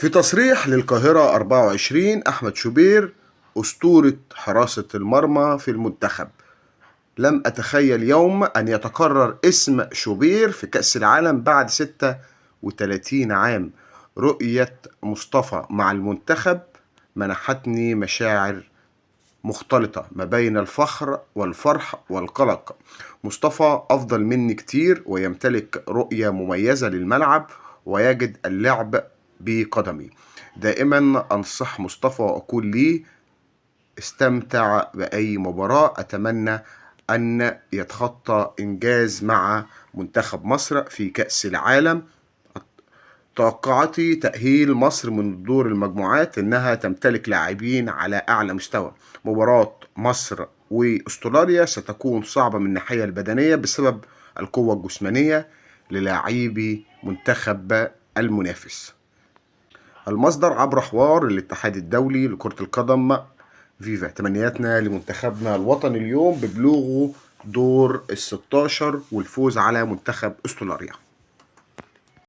في تصريح للقاهرة 24 أحمد شوبير أسطورة حراسة المرمى في المنتخب. لم أتخيل يوم أن يتكرر اسم شوبير في كأس العالم بعد 36 عام. رؤية مصطفى مع المنتخب منحتني مشاعر مختلطة ما بين الفخر والفرح والقلق. مصطفى أفضل مني كتير ويمتلك رؤية مميزة للملعب ويجد اللعب بقدمي. دائما أنصح مصطفى وأقول لي استمتع بأي مباراة. أتمنى أن يتخطى إنجاز مع منتخب مصر في كأس العالم. توقعاتي تأهيل مصر من دور المجموعات إنها تمتلك لاعبين على أعلى مستوى. مباراة مصر وأستراليا ستكون صعبة من الناحية البدنية بسبب القوة الجسمانية للاعبي منتخب المنافس. المصدر عبر حوار الاتحاد الدولي لكرة القدم فيفا. تمنياتنا لمنتخبنا الوطني اليوم ببلوغه دور ال16 والفوز على منتخب أستراليا.